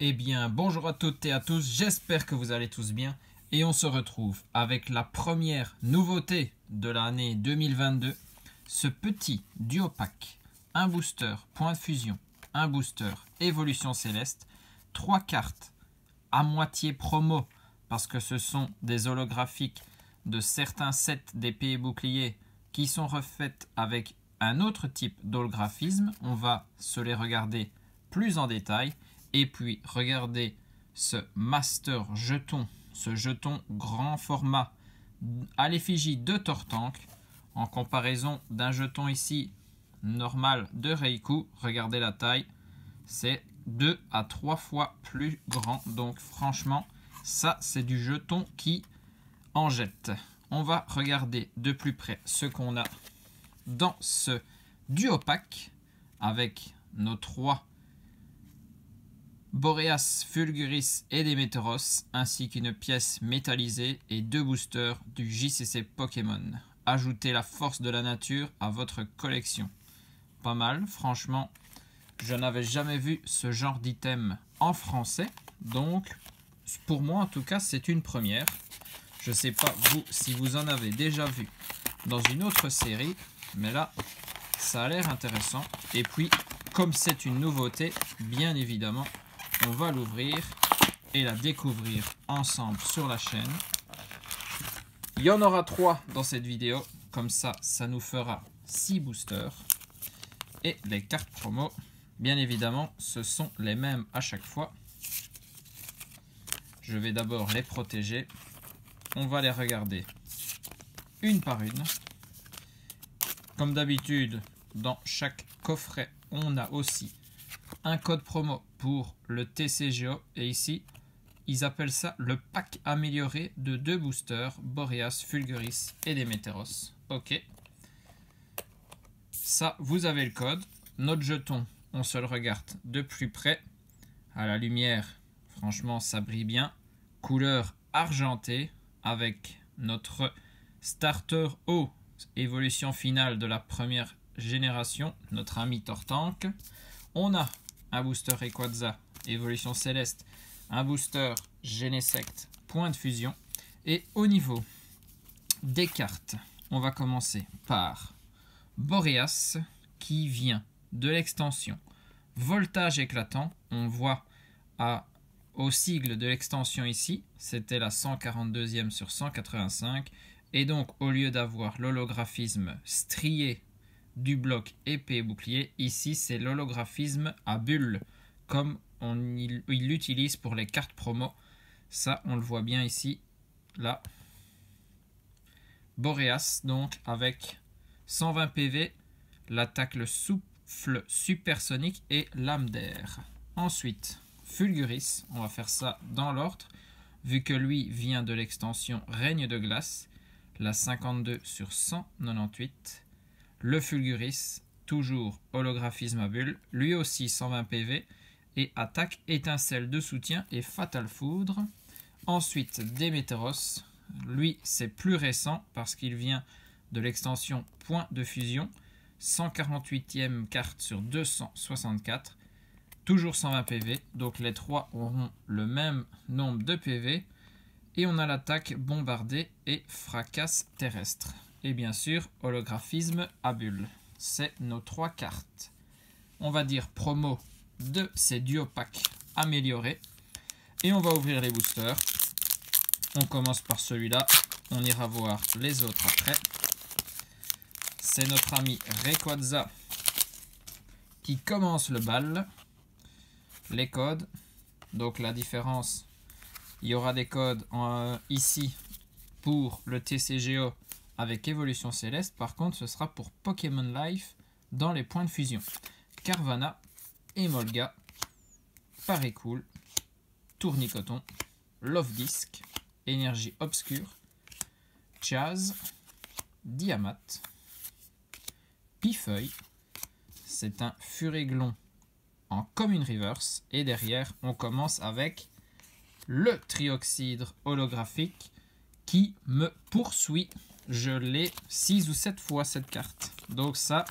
Eh bien, bonjour à toutes et à tous, j'espère que vous allez tous bien. Et on se retrouve avec la première nouveauté de l'année 2022. Ce petit duo pack, un booster point de fusion, un booster évolution céleste, 3 cartes à moitié promo, parce que ce sont des holographiques de certains sets d'épées et boucliers qui sont refaites avec un autre type d'holographisme. On va se les regarder plus en détail. Et puis, regardez ce Master Jeton, ce jeton grand format à l'effigie de Tortank, en comparaison d'un jeton ici normal de Reiku. Regardez la taille, c'est 2 à 3 fois plus grand. Donc franchement, ça c'est du jeton qui en jette. On va regarder de plus près ce qu'on a dans ce duo pack avec nos 3 Boreas, Fulguris et Déméteros, ainsi qu'une pièce métallisée et 2 boosters du JCC Pokémon. Ajoutez la force de la nature à votre collection. Pas mal, franchement, je n'avais jamais vu ce genre d'item en français, donc pour moi en tout cas c'est une première. Je ne sais pas vous si vous en avez déjà vu dans une autre série, mais là ça a l'air intéressant. Et puis comme c'est une nouveauté, bien évidemment, on va l'ouvrir et la découvrir ensemble sur la chaîne. Il y en aura 3 dans cette vidéo, comme ça, ça nous fera 6 boosters. Et les cartes promo, bien évidemment, ce sont les mêmes à chaque fois. Je vais d'abord les protéger. On va les regarder une par une. Comme d'habitude, dans chaque coffret, on a aussi un code promo pour le TCGO. Et ici, ils appellent ça le pack amélioré de 2 boosters, Boreas, Fulguris et Déméteros. Ok. Ça, vous avez le code. Notre jeton, on se le regarde de plus près. À la lumière, franchement, ça brille bien. Couleur argentée avec notre starter haut, évolution finale de la première génération, notre ami Tortank. On a un booster Rayquaza, évolution céleste, un booster Genesect, point de fusion. Et au niveau des cartes, on va commencer par Boreas, qui vient de l'extension Voltage éclatant. On voit au sigle de l'extension ici, c'était la 142e sur 185. Et donc, au lieu d'avoir l'holographisme strié du bloc épée et bouclier, ici c'est l'holographisme à bulle, comme il l'utilise pour les cartes promo. Ça, on le voit bien ici, là. Boreas, donc, avec 120 PV, l'attaque le souffle supersonique et lame d'air. Ensuite, Fulguris, on va faire ça dans l'ordre, vu que lui vient de l'extension Règne de glace, la 52 sur 198. Le Fulguris, toujours holographisme à bulle, lui aussi 120 PV, et attaque étincelle de soutien et Fatal Foudre. Ensuite, Déméteros, lui c'est plus récent parce qu'il vient de l'extension Point de fusion, 148e carte sur 264, toujours 120 PV, donc les 3 auront le même nombre de PV, et on a l'attaque bombardée et fracasse terrestre. Et bien sûr, holographisme à bulle. C'est nos 3 cartes. On va dire promo de ces duo packs améliorés. Et on va ouvrir les boosters. On commence par celui-là. On ira voir les autres après. C'est notre ami Rayquaza qui commence le bal. Les codes. Donc la différence, il y aura des codes ici pour le TCGO avec évolution céleste. Par contre, ce sera pour Pokémon Life dans les points de fusion. Carvana, Emolga, Parécool, Tournicoton, Love Disc, Énergie Obscure, Chaz, Diamat, Pifeuille. C'est un Furéglon en Commune Reverse. Et derrière, on commence avec le Trioxydre holographique qui me poursuit. Je l'ai 6 ou 7 fois cette carte. Donc ça,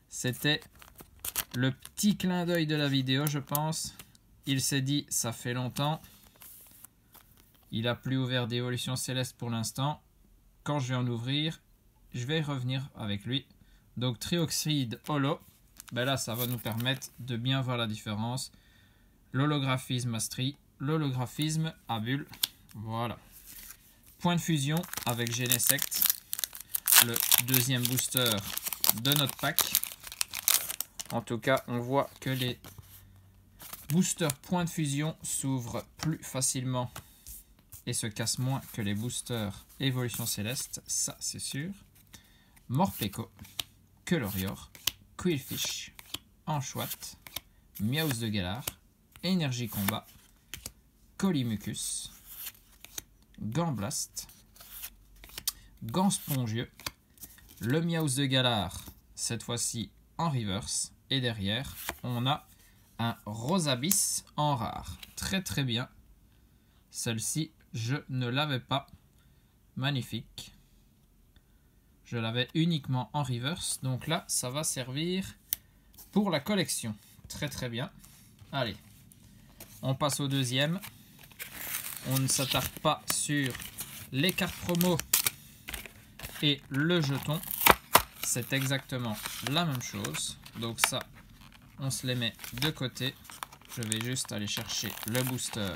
c'était le petit clin d'œil de la vidéo, je pense. il s'est dit, ça fait longtemps. Il n'a plus ouvert d'évolution céleste pour l'instant. Quand je vais en ouvrir, je vais revenir avec lui. Donc Trioxide Holo, ben là ça va nous permettre de bien voir la différence. L'holographisme Astri, l'holographisme Abul. Voilà. Point de fusion avec Genesect, le deuxième booster de notre pack. En tout cas, on voit que les boosters point de fusion s'ouvrent plus facilement et se cassent moins que les boosters évolution céleste, ça c'est sûr. Morpeko, Kelorior, Quillfish, Anchouat, Miaus de Galar, Énergie Combat, Colimucus, Gamblaст, Gant Spongieux, le Miaus de Galar, cette fois-ci en reverse, et derrière on a un Rosabis en rare. Très très bien. Celle-ci, je ne l'avais pas. Magnifique. Je l'avais uniquement en reverse. Donc là, ça va servir pour la collection. Très très bien. Allez, on passe au deuxième. On ne s'attarde pas sur les cartes promo et le jeton. C'est exactement la même chose. Donc ça, on se les met de côté. Je vais juste aller chercher le booster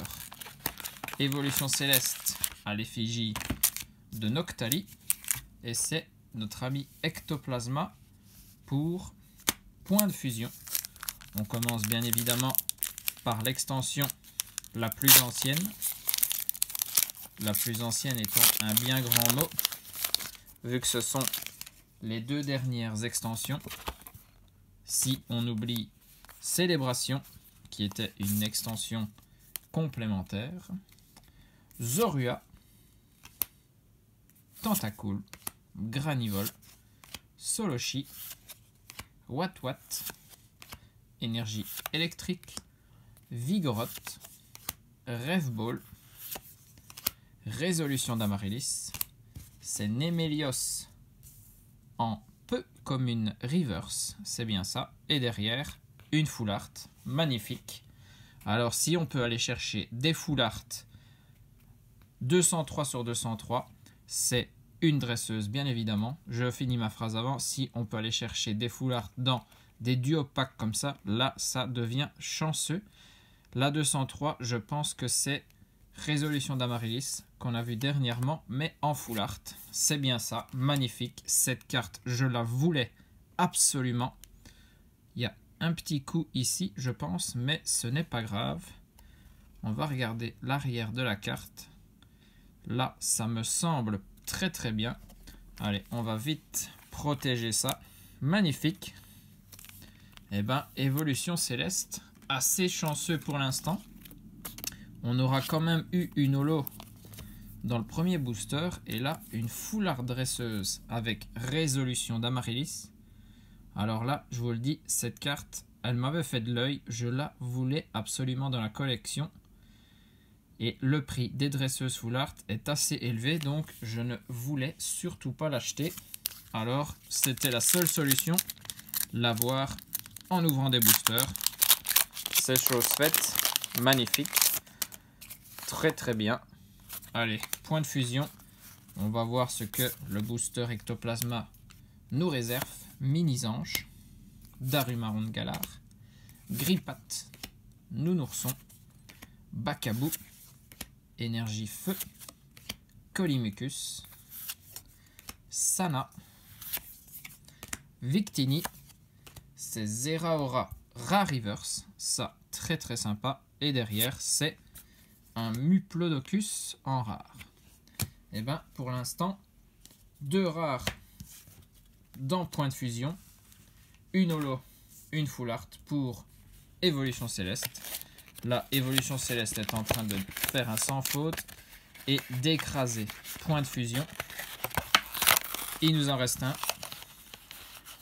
Évolution Céleste à l'effigie de Noctali. Et c'est notre ami Ectoplasma pour point de fusion. On commence bien évidemment par l'extension la plus ancienne. La plus ancienne étant un bien grand mot, vu que ce sont les deux dernières extensions. Si on oublie Célébration, qui était une extension complémentaire, Zorua, Tentacool, Granivol, Soloshi, Watwat, Énergie électrique, Vigoroth, Rêveball, Résolution d'Amaryllis, c'est Némélios en peu comme une reverse, c'est bien ça, et derrière une full art, magnifique. Alors si on peut aller chercher des full art 203 sur 203, c'est une dresseuse bien évidemment. Je finis ma phrase avant. Si on peut aller chercher des full art dans des duo packs comme ça, là ça devient chanceux. La 203, je pense que c'est Résolution d'Amaryllis qu'on a vu dernièrement, mais en full art. C'est bien ça, magnifique. Cette carte, je la voulais absolument. Il y a un petit coup ici, je pense, mais ce n'est pas grave. On va regarder l'arrière de la carte. Là, ça me semble très très bien. Allez, on va vite protéger ça. Magnifique. Eh ben, Évolution Céleste, assez chanceux pour l'instant. On aura quand même eu une holo dans le premier booster. Et là, une full art dresseuse avec Résolution d'Amaryllis. Alors là, je vous le dis, cette carte, elle m'avait fait de l'œil. Je la voulais absolument dans la collection. Et le prix des dresseuses full art est assez élevé. Donc, je ne voulais surtout pas l'acheter. Alors, c'était la seule solution. L'avoir en ouvrant des boosters. C'est chose faite. Magnifique. Très très bien. Allez, point de fusion. On va voir ce que le booster Ectoplasma nous réserve. Mini-Ange, Darumaron de Galar, Grippat, Nounourson, Bakabou, Énergie Feu, Colimucus, Sana, Victini, c'est Zeraora Rariverse, ça très très sympa. Et derrière c'est un Muplodocus en rare. Et ben pour l'instant, deux rares dans point de fusion, une holo, une full art pour Évolution Céleste. La Évolution Céleste est en train de faire un sans faute et d'écraser point de fusion. Il nous en reste un,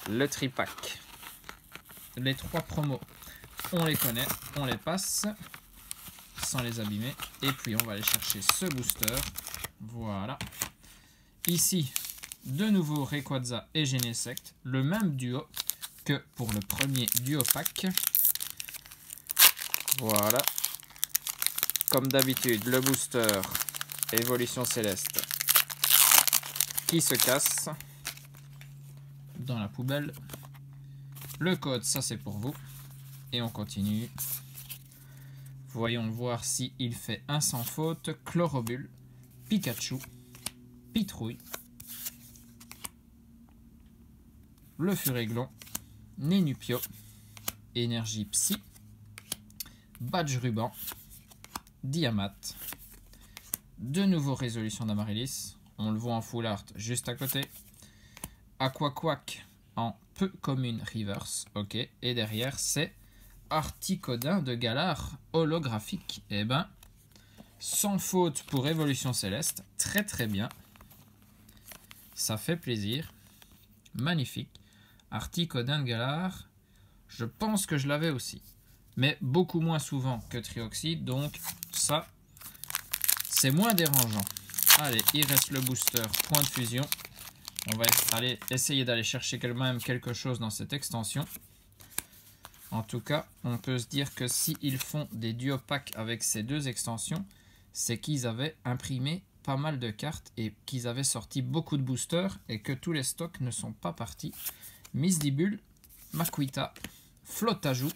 le tripack. Les trois promos, on les connaît, on les passe sans les abîmer. Et puis on va aller chercher ce booster. Voilà. Ici, de nouveau Rayquaza et Genesect, le même duo que pour le premier duo pack. Voilà, comme d'habitude, le booster Évolution Céleste qui se casse dans la poubelle. Le code, ça c'est pour vous. Et on continue. Voyons voir si il fait un sans faute. Chlorobule, Pikachu, Pitrouille, le Furéglon, Nénupio, Énergie Psy, Badge Ruban, Diamat, de nouveau Résolution d'Amaryllis, on le voit en full art juste à côté, Aquaquack en peu commune reverse, ok, et derrière c'est Articodin de Galar holographique, et ben sans faute pour Évolution Céleste, très très bien, ça fait plaisir, magnifique. Articodin de Galar, je pense que je l'avais aussi, mais beaucoup moins souvent que Trioxide, donc ça, c'est moins dérangeant. Allez, il reste le booster Point de Fusion. On va aller essayer d'aller chercher quand même quelque chose dans cette extension. En tout cas, on peut se dire que s'ils font des duo packs avec ces deux extensions, c'est qu'ils avaient imprimé pas mal de cartes et qu'ils avaient sorti beaucoup de boosters et que tous les stocks ne sont pas partis. Misdibule, Makuita, Flotajou,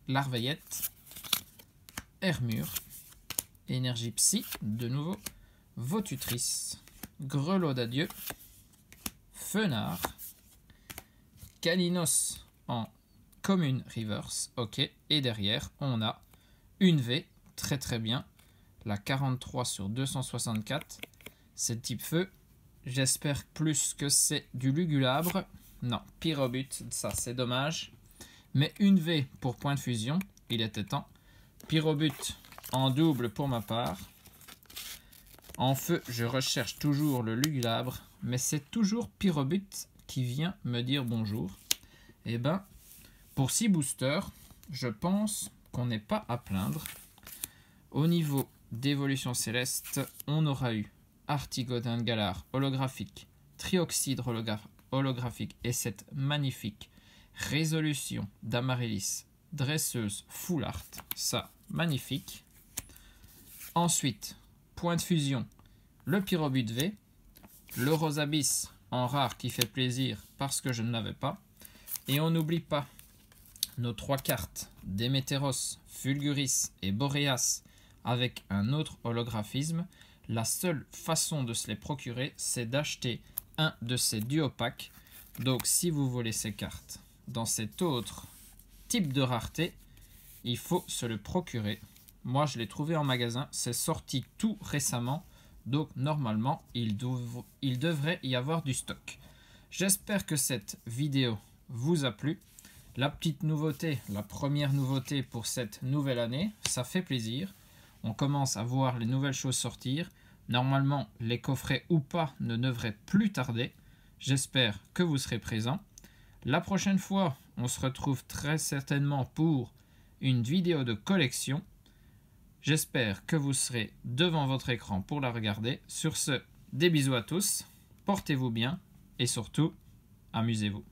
Larveillette, Hermure, Énergie Psy, de nouveau, Votutrice, Grelot d'Adieu, Fenard, Caninos en commune reverse, ok, et derrière on a une V, très très bien, la 43 sur 264, c'est type feu, j'espère plus que c'est du Lugulabre, non, Pyrobut, ça c'est dommage, mais une V pour Point de Fusion, il était temps, Pyrobut en double pour ma part, en feu je recherche toujours le Lugulabre, mais c'est toujours Pyrobut qui vient me dire bonjour, et ben pour 6 boosters, je pense qu'on n'est pas à plaindre. Au niveau d'Évolution Céleste, on aura eu Articodin de Galar holographique, Trioxide holographique et cette magnifique Résolution d'Amaryllis dresseuse full art. Ça, magnifique. Ensuite, Point de Fusion, le Pyrobut V, le Rosabis en rare qui fait plaisir parce que je ne l'avais pas. Et on n'oublie pas nos 3 cartes, Démétéros, Fulguris et Boreas, avec un autre holographisme. La seule façon de se les procurer, c'est d'acheter un de ces duo packs. Donc si vous voulez ces cartes dans cet autre type de rareté, il faut se le procurer. Moi je l'ai trouvé en magasin, c'est sorti tout récemment, donc normalement il devrait y avoir du stock. J'espère que cette vidéo vous a plu. La petite nouveauté, la première nouveauté pour cette nouvelle année, ça fait plaisir. On commence à voir les nouvelles choses sortir. Normalement, les coffrets ou pas ne devraient plus tarder. J'espère que vous serez présents. La prochaine fois, on se retrouve très certainement pour une vidéo de collection. J'espère que vous serez devant votre écran pour la regarder. Sur ce, des bisous à tous, portez-vous bien et surtout, amusez-vous.